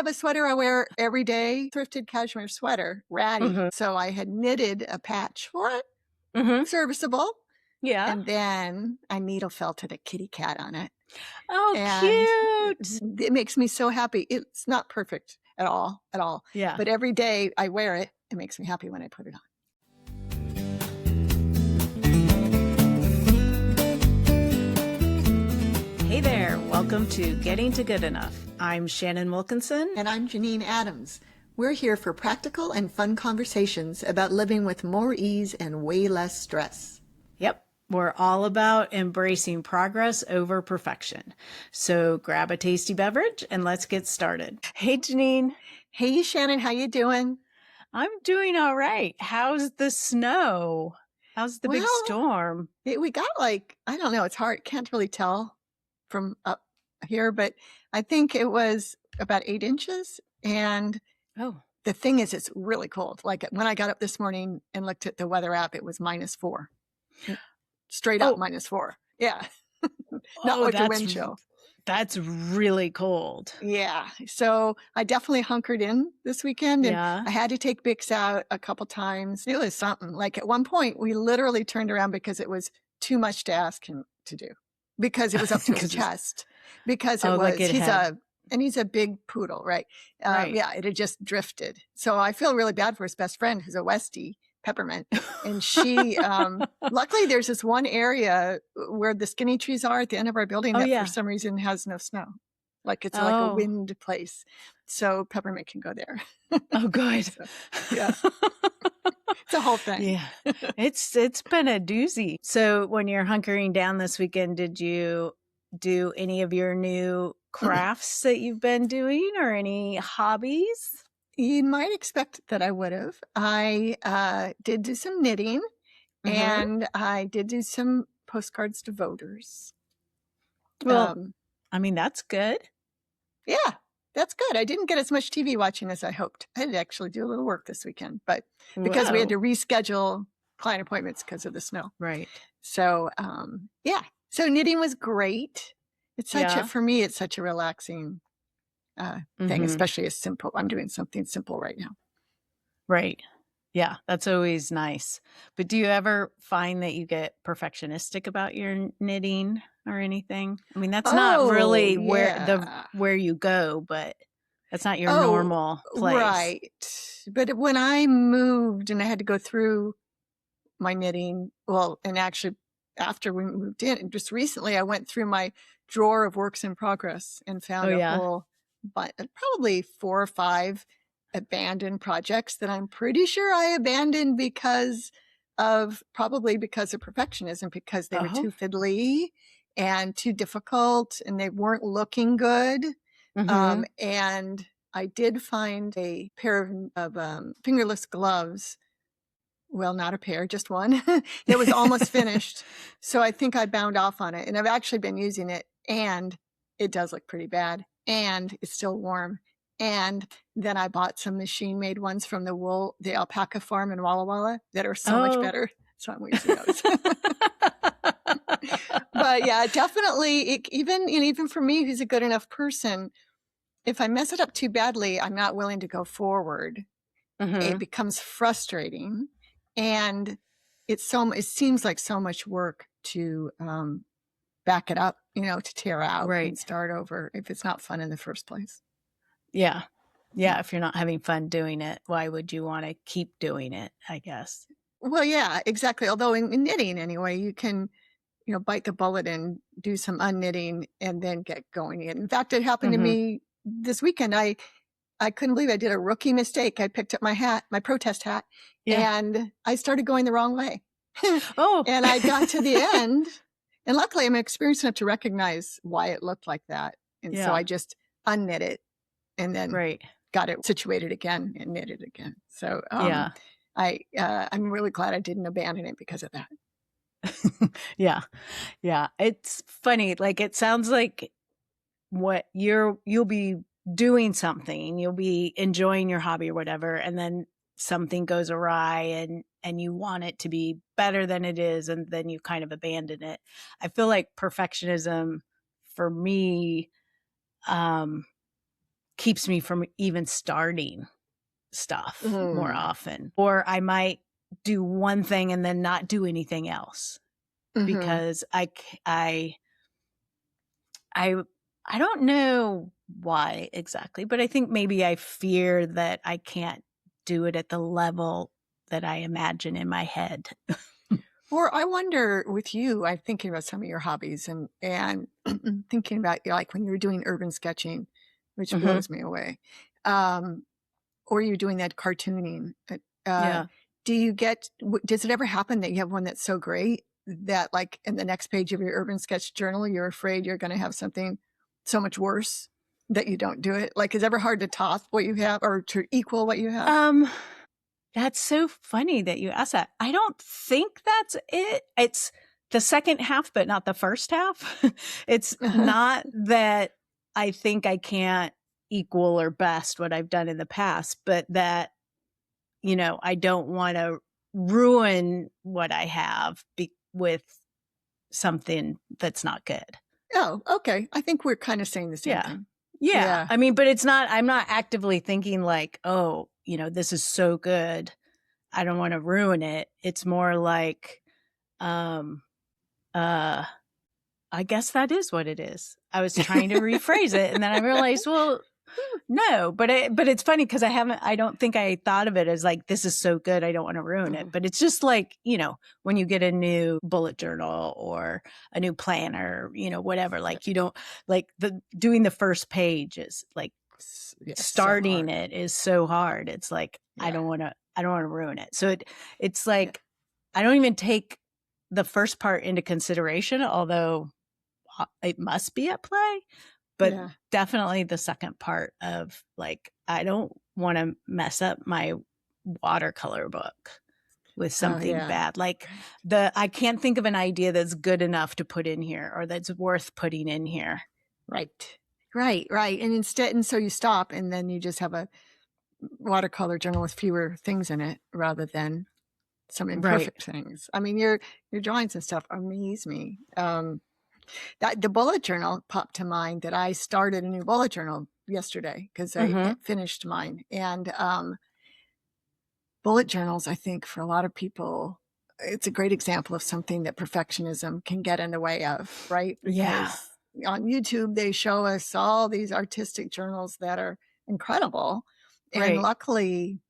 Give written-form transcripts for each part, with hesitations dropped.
have a sweater I wear every day, thrifted cashmere sweater, ratty. Mhm. So I had knitted a patch for it, Mhm. serviceable. Yeah. And then I needle felted a kitty cat on it. Oh, And cute. it makes me so happy. It's not perfect at all, at all. Yeah. But every day I wear it, it makes me happy when I put it on. Hey there. Welcome to Getting to Good Enough. I'm Shannon Wilkinson. And I'm Janine Adams. We're here for practical and fun conversations about living with more ease and way less stress. Yep. We're all about embracing progress over perfection. So grab a tasty beverage and let's get started. Hey, Janine. Hey, Shannon, how you doing? I'm doing all right. How's the snow? How's the big storm? We got I don't know, it's hard. Can't really tell from up here, but I think it was about 8 inches. And the thing is, it's really cold. Like when I got up this morning and looked at the weather app, it was -4. Straight up -4. Yeah. Not like a wind chill. That's really cold. Yeah. So I definitely hunkered in this weekend, and Yeah. I had to take Bix out a couple times. It was something. Like at one point, we literally turned around because it was too much to ask him to do, because it was up to his chest, because it was, he's a big poodle, right? Right. Yeah, it had just drifted. So I feel really bad for his best friend, who's a Westie, Peppermint. And she, luckily there's this one area where the skinny trees are at the end of our building that for some reason has no snow. Like it's like a wind place. So Peppermint can go there. Oh, good. So, yeah. It's a whole thing. Yeah. It's been a doozy. So when you're hunkering down this weekend, did you do any of your new crafts that you've been doing, or any hobbies? You might expect that I would have. I did do some knitting, and I did do some postcards to voters. Well, I mean, that's good. Yeah, that's good. I didn't get as much TV watching as I hoped. I had to actually do a little work this weekend, but because we had to reschedule client appointments because of the snow. Right. So, yeah. So knitting was great. It's such for me, it's such a relaxing thing, especially as simple. I'm doing something simple right now. Right. Yeah, that's always nice. But do you ever find that you get perfectionistic about your knitting or anything? I mean, that's not really where you go, but that's not your normal place. Right. But when I moved and I had to go through my knitting, and actually after we moved in, just recently, I went through my drawer of works in progress and found a whole, but probably 4 or 5 abandoned projects that I'm pretty sure I abandoned probably because of perfectionism, because they were too fiddly and too difficult, and they weren't looking good. And I did find a pair of fingerless gloves. Well, not a pair, just one. That was almost finished. So I think I bound off on it, and I've actually been using it, and it does look pretty bad, and it's still warm. And then I bought some machine-made ones from the alpaca farm in Walla Walla that are so much better. So I'm using those. But yeah, definitely, even for me, who's a good enough person, if I mess it up too badly, I'm not willing to go forward. It becomes frustrating. And it seems like so much work to back it up, to tear out and start over if it's not fun in the first place. Yeah. Yeah. If you're not having fun doing it, why would you want to keep doing it, I guess? Well, yeah, exactly. Although in knitting anyway, you can, bite the bullet and do some unknitting and then get going again. In fact, it happened to me this weekend. I couldn't believe I did a rookie mistake. I picked up my protest hat, and I started going the wrong way. And I got to the end, and luckily I'm experienced enough to recognize why it looked like that. And so I just unknit it and then got it situated again and knit it again. So I'm really glad I didn't abandon it because of that. Yeah. It's funny. Like, it sounds like what you'll be doing something, you'll be enjoying your hobby or whatever, and then something goes awry and you want it to be better than it is, and then you kind of abandon it. I feel like perfectionism for me keeps me from even starting stuff more Mm. often. Or I might do one thing and then not do anything else because I don't know why exactly, but I think maybe I fear that I can't do it at the level that I imagine in my head. Or I wonder with you, I'm thinking about some of your hobbies and thinking about like when you were doing urban sketching, which Mhm. blows me away. Um, or you're doing that cartooning. Uh, Yeah. does it ever happen that you have one that's so great that like in the next page of your urban sketch journal, you're afraid you're going to have something so much worse that you don't do it? Like, is it ever hard to top what you have or to equal what you have? That's so funny that you asked that. I don't think that's it. It's the second half, but not the first half. It's not that I think I can't equal or best what I've done in the past, but that, I don't want to ruin what I have with something that's not good. Oh, okay. I think we're kind of saying the same Yeah. thing. Yeah. Yeah. I mean, but I'm not actively thinking like, oh, this is so good, I don't want to ruin it. It's more like, um, uh, I guess that is what it is. I was trying to rephrase it, and then I realized, well, no, but it's funny because I don't think I thought of it as like, this is so good, I don't want to ruin it. But it's just like, when you get a new bullet journal or a new planner, whatever, like you don't like doing the first page is like starting it is so hard. It's like, I don't want to ruin it. So it's like, I don't even take the first part into consideration, although it must be at play, but definitely the second part of like, I don't want to mess up my watercolor book with something bad. Like I can't think of an idea that's good enough to put in here or that's worth putting in here. Right. And so you stop and then you just have a watercolor journal with fewer things in it rather than some imperfect things. I mean, your drawings and stuff amaze me. That the bullet journal popped to mind that I started a new bullet journal yesterday because I finished mine. And bullet journals, I think for a lot of people, it's a great example of something that perfectionism can get in the way of, right? Because on YouTube, they show us all these artistic journals that are incredible. And luckily,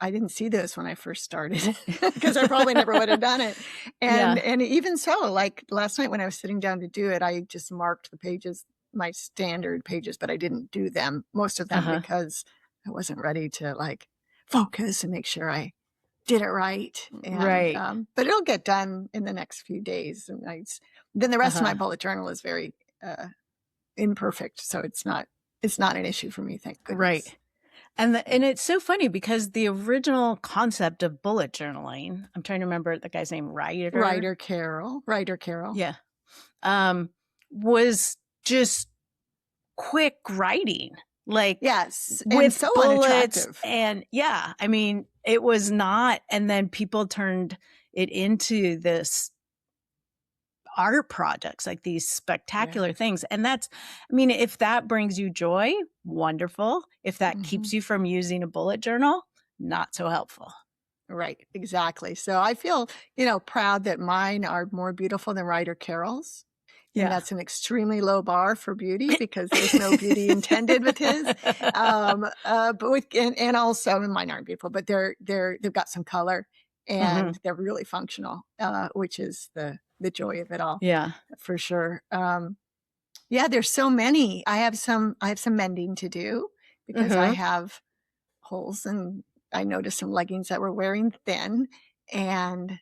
I didn't see this when I first started because I probably never would have done it. And even so, like last night when I was sitting down to do it, I just marked the pages, my standard pages, but I didn't do them, most of them, because I wasn't ready to like focus and make sure I did it right. And, but it'll get done in the next few days. And then the rest of my bullet journal is very imperfect. So it's not an issue for me. Thank goodness. Right. And it's so funny because the original concept of bullet journaling, I'm trying to remember the guy's name, Ryder Carroll. Yeah. Was just quick writing. Like, yes, with and so bullets unattractive. And I mean, it was not. And then people turned it into this art projects, like these spectacular things. And if that brings you joy, wonderful. If that keeps you from using a bullet journal, not so helpful. Right, exactly. So I feel, proud that mine are more beautiful than Ryder Carroll's. And that's an extremely low bar for beauty because there's no beauty intended with his. But and also mine aren't beautiful, but they've got some color and they're really functional, which is the joy of it all. Yeah, for sure. There's so many. I have some mending to do because I have holes and I noticed some leggings that were wearing thin, and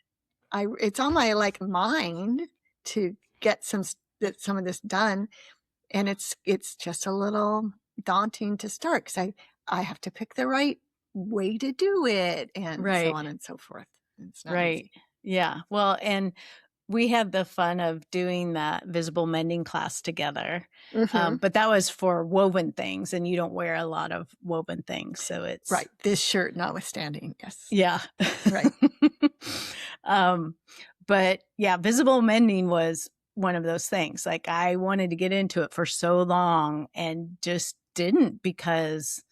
it's on my mind to get some of this done, and it's just a little daunting to start because I have to pick the right way to do it and so on and so forth. It's not easy. Yeah. Well, and we had the fun of doing that visible mending class together. But that was for woven things, and you don't wear a lot of woven things. So it's right. This shirt notwithstanding. Yes. Yeah. Right. But yeah, visible mending was one of those things. Like I wanted to get into it for so long and just didn't because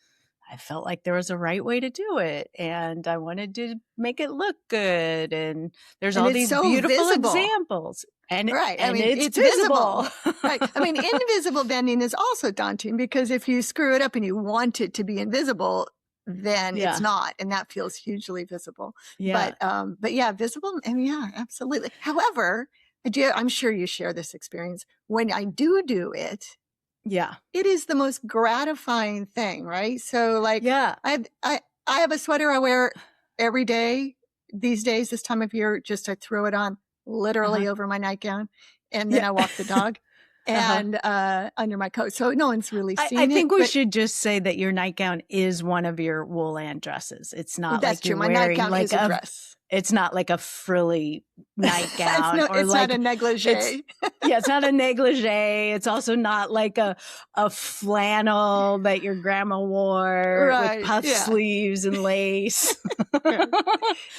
I felt like there was a right way to do it, and I wanted to make it look good, and there's And all it's these so beautiful visible. examples, and Right. I and mean, it's it's visible. visible. Right. I mean, invisible bending is also daunting because if you screw it up and you want it to be invisible, then it's Yeah. not, and that feels hugely visible. Yeah. But yeah, visible, and yeah, absolutely. However, I'm sure you share this experience. When I do it, Yeah. it is the most gratifying thing, right? So like Yeah. I have a sweater I wear every day these days, this time of year, just I throw it on Uh-huh. literally over my nightgown and then Yeah. I walk the dog Uh-huh. and under my coat. So no one's really I seen it, think we but should just say that your nightgown is one of your wool-and dresses. It's not that's like true. you're My wearing nightgown like is a dress. it's not like a frilly nightgown or It's not like a it's negligee. yeah, it's not a negligee. It's also not like a flannel that your grandma wore with Right. puff Yeah. sleeves and lace. Right.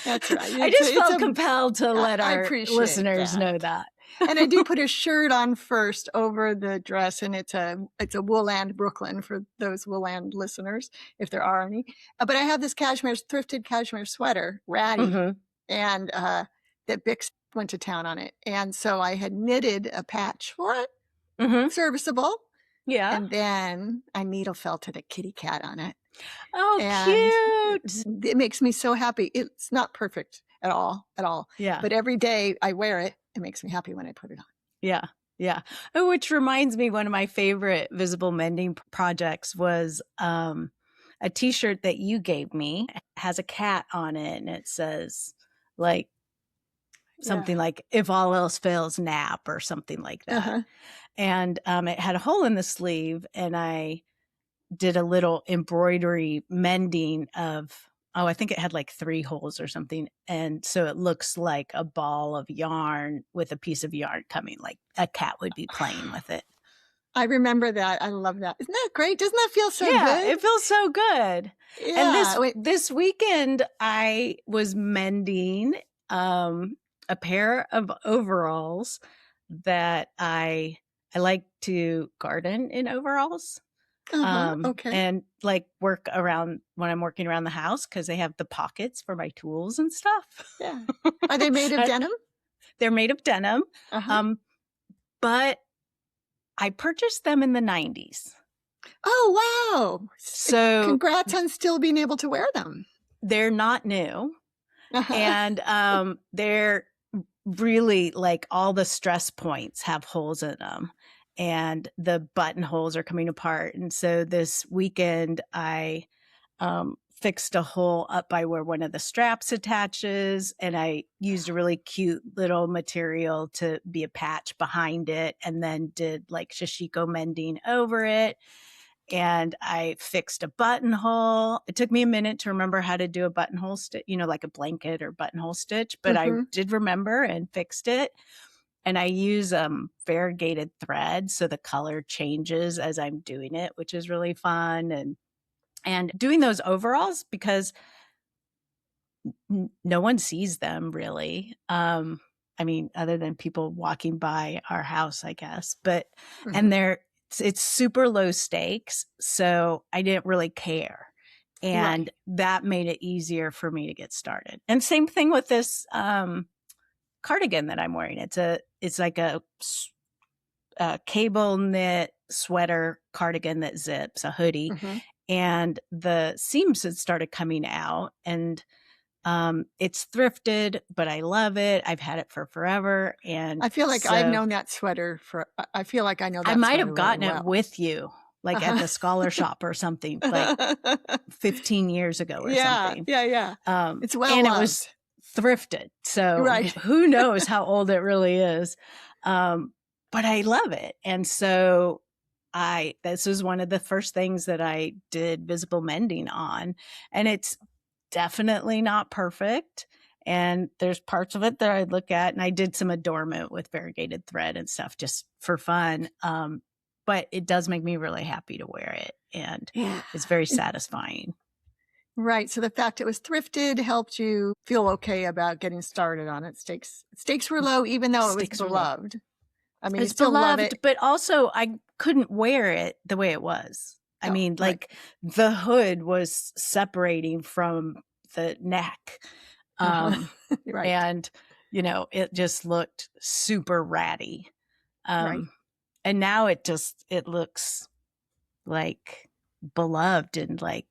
That's right. I just felt compelled to let I our appreciate listeners that. know that. And I do put a shirt on first over the dress, and it's a Wooland Brooklyn for those Wooland listeners, if there are any. But I have this thrifted cashmere sweater, ratty, Mhm. and that Bix went to town on it. And so I had knitted a patch for it, Mhm. serviceable, Yeah. and then I needle felted a kitty cat on it. Oh, And cute. it makes me so happy. It's not perfect at all, Yeah. but every day I wear it, it makes me happy when I put it on. Yeah. Yeah. Oh, which reminds me, one of my favorite visible mending projects was a t-shirt that you gave me. It has a cat on it and it says like Yeah. something like if all else fails, nap or something like that. Uh-huh. And it had a hole in the sleeve and I did a little embroidery mending of I think it had like 3 holes or something. And so it looks like a ball of yarn with a piece of yarn coming, like a cat would be playing with it. I remember that. I love that. Isn't that great? Doesn't that feel so Yeah, good? it feels so good. And Yeah. this weekend I was mending a pair of overalls that I like to garden in overalls. Okay. And like work around when I'm working around the house because they have the pockets for my tools and stuff. Yeah. Are they made of denim? They're made of denim. Uh-huh. But I purchased them in the 90s. Oh, wow. So Congrats on still being able to wear them. they're not new. Uh-huh. And they're really like all the stress points have holes in them. And the buttonholes are coming apart. And so this weekend, I fixed a hole up by where one of the straps attaches. And I used a really cute little material to be a patch behind it. And then did like shishiko mending over it. And I fixed a buttonhole. It took me a minute to remember how to do a buttonhole stitch, like a blanket or buttonhole stitch, but I did remember and fixed it. And I use variegated thread so the color changes as I'm doing it, which is really fun. And doing those overalls because no one sees them really. I mean, other than people walking by our house, I guess. But and it's super low stakes, so I didn't really care. And that made it easier for me to get started. And same thing with this cardigan that I'm wearing. It's like a cable knit sweater cardigan that zips, a hoodie. And the seams had started coming out and it's thrifted, but I love it. I've had it for forever. And I feel like I've known that sweater I feel like I know that I might have sweater gotten really it well. with you, like at the scholar shop or something, like 15 years ago or something. Yeah. It's well and loved. It was thrifted. So who knows how old it really is. But I love it. And so this was one of the first things that I did visible mending on. And it's definitely not perfect. And there's parts of it that I look at, and I did some adornment with variegated thread and stuff just for fun. But it does make me really happy to wear it. And it's very satisfying. Right. So the fact it was thrifted helped you feel okay about getting started on it. Stakes were low, even though it was beloved. I mean, it's beloved, but also I couldn't wear it the way it was. I Oh, mean, right. like the hood was separating from the neck. Uh-huh. Um, Right. and, it just looked super ratty. Right. Um, and now it looks like beloved and like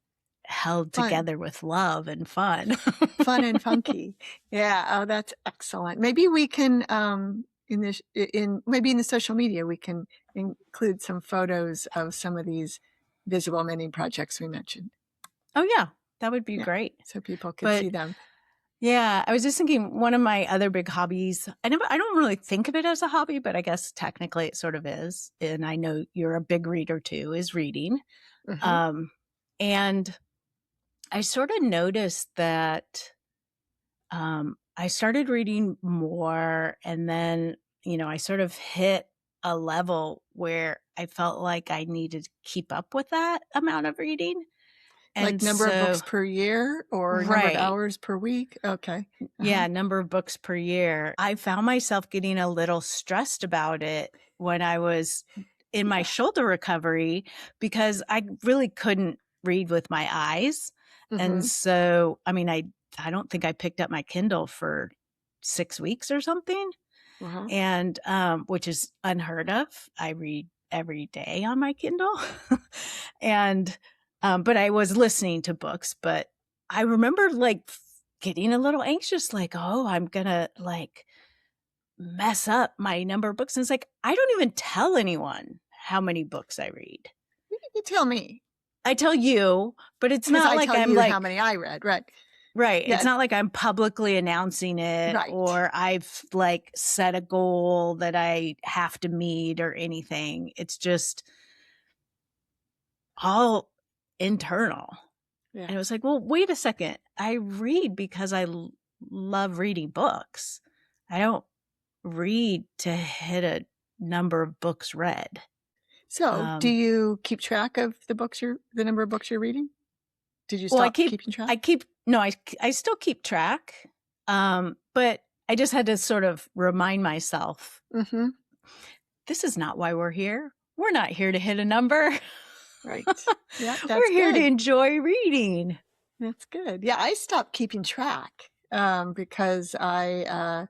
held Fun. together with love and fun. Fun and funky. Yeah. Oh, that's excellent. Maybe we can, in this, maybe in the social media, we can include some photos of some of these visible mending projects we mentioned. Oh yeah, that would be Yeah. great. So people could But see them. yeah, I was just thinking one of my other big hobbies, I don't really think of it as a hobby, but I guess technically it sort of is. And I know you're a big reader too, is reading. Hmm. Um, and I sort of noticed that I started reading more, and then, I sort of hit a level where I felt like I needed to keep up with that amount of reading. Like And number of books so, per year or number of right. hours per week? Okay. Uh-huh. Yeah, number of books per year. I found myself getting a little stressed about it when I was in my Yeah. shoulder recovery because I really couldn't read with my eyes. And Hmm. so, I mean, I don't think I picked up my Kindle for 6 weeks or something, Uh-huh. and which is unheard of. I read every day on my Kindle. And but I was listening to books, but I remember like getting a little anxious, like, oh, I'm gonna like mess up my number of books. And it's like, I don't even tell anyone how many books I read. You tell me I tell you, but it's because not I like tell I'm you how like, many I read. Right. right. It's Yeah. not like I'm publicly announcing it Right. or I've like set a goal that I have to meet or anything. It's just all internal. Yeah. And it was like, well, wait a second. I read because love reading books. I don't read to hit a number of books read. So, do you keep track of the number of books you're reading? Did you Well, stop keeping track? no, I still keep track. But I just had to sort of remind myself, Mm-hmm. this is not why we're here. We're not here to hit a number. Right. Yeah, that's We're here to good. enjoy reading. That's good. Yeah, I stopped keeping track because I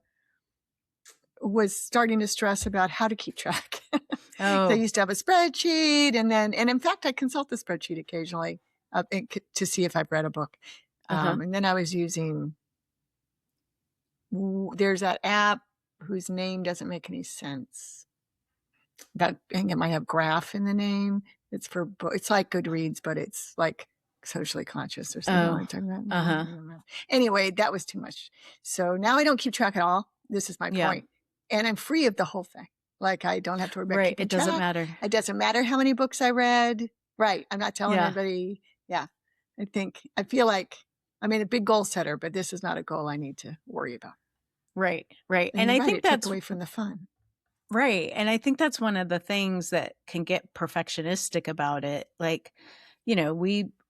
was starting to stress about how to keep track. They Oh, used to have a spreadsheet, and in fact, I consult the spreadsheet occasionally to see if I've read a book. uh-huh. And then I was using there's that app whose name doesn't make any sense. That I think it might have graph in the name. It's for it's like Goodreads, but it's like socially conscious or something. You know what Oh, I'm talking about? No, I uh-huh. don't remember. Anyway, that was too much. So now I don't keep track at all. This is my Yeah. point. And I'm free of the whole thing. Like I don't have to worry about Right. keeping It doesn't track. matter. It doesn't matter how many books I read. Right. I'm not telling Yeah. anybody. Yeah. I feel like I mean a big goal setter, but this is not a goal I need to worry about. Right. Right. And And you're I right, think it took that's away from the fun. right. And I think that's one of the things that can get perfectionistic about it. Like,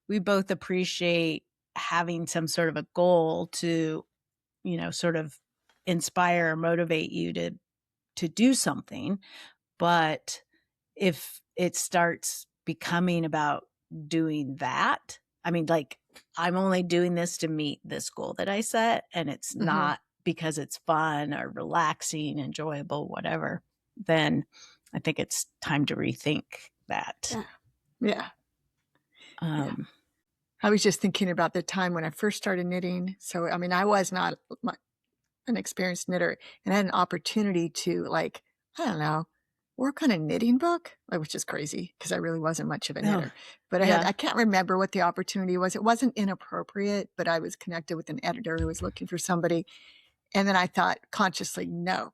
we both appreciate having some sort of a goal to, sort of inspire or motivate you to do something. But if it starts becoming about doing that, I mean, like, I'm only doing this to meet this goal that I set, and it's Mm-hmm. not because it's fun or relaxing, enjoyable, whatever, then I think it's time to rethink that. Yeah. Yeah. Yeah. Um, I was just thinking about the time when I first started knitting. So, I mean, I was not an experienced knitter and I had an opportunity to, like, I don't know, work on a knitting book, which is crazy because I really wasn't much of a oh, knitter. But yeah. I can't remember what the opportunity was. It wasn't inappropriate, but I was connected with an editor who was looking for somebody. And then I thought consciously, no,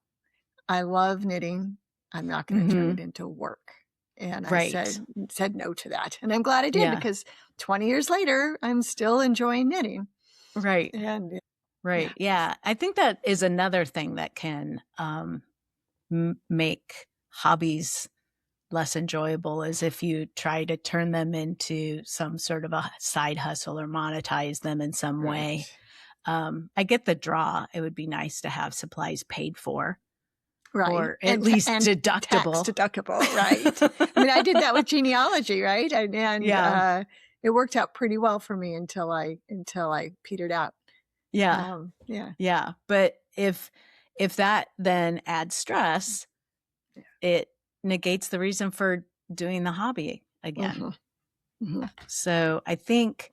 I love knitting. I'm not going to turn Hmm. it into work. And I Right. said no to that. And I'm glad I did Yeah. because 20 years later, I'm still enjoying knitting. Right. And Right. yeah, Yeah. I think that is another thing that can make hobbies less enjoyable is if you try to turn them into some sort of a side hustle or monetize them in some way. right. I get the draw. It would be nice to have supplies paid for. Right. or at least And tax deductible. deductible, right? I mean, I did that with genealogy, right? Yeah. It worked out pretty well for me until I petered out. Yeah. Yeah. Yeah. But if that then adds stress, it negates the reason for doing the hobby again. So I think,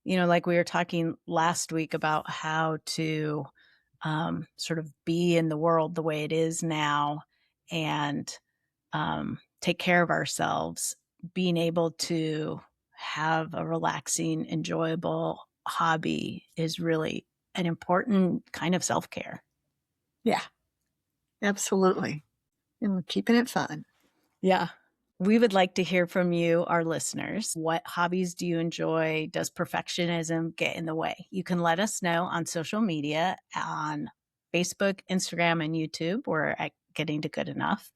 like we were talking last week about how to sort of be in the world the way it is now and take care of ourselves, being able to have a relaxing, enjoyable hobby is really an important kind of self-care. Yeah, absolutely. And keeping it fun. Yeah. We would like to hear from you, our listeners. What hobbies do you enjoy? Does perfectionism get in the way? You can let us know on social media on Facebook, Instagram, and YouTube. We're at Getting to Good Enough.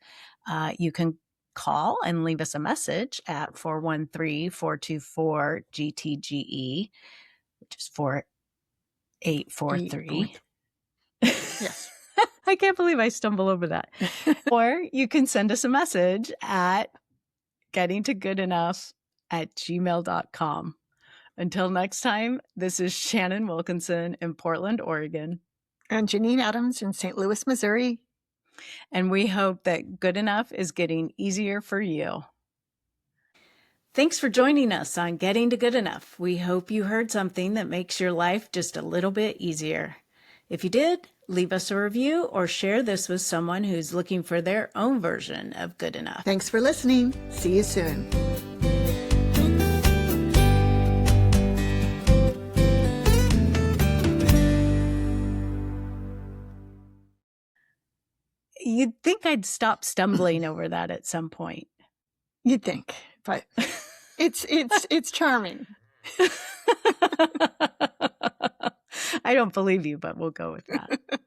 You can call and leave us a message at 413-424-GTGE, which is 4843. Yes. I can't believe I stumble over that. Or you can send us a message at gettingtogoodenough@gmail.com. Until next time, this is Shannon Wilkinson in Portland, Oregon. And Janine Adams in St. Louis, Missouri. And we hope that good enough is getting easier for you. Thanks for joining us on Getting to Good Enough. We hope you heard something that makes your life just a little bit easier. If you did, leave us a review or share this with someone who's looking for their own version of good enough. Thanks for listening. See you soon. You'd think I'd stop stumbling over that at some point. You'd think, but it's charming. I don't believe you, but we'll go with that.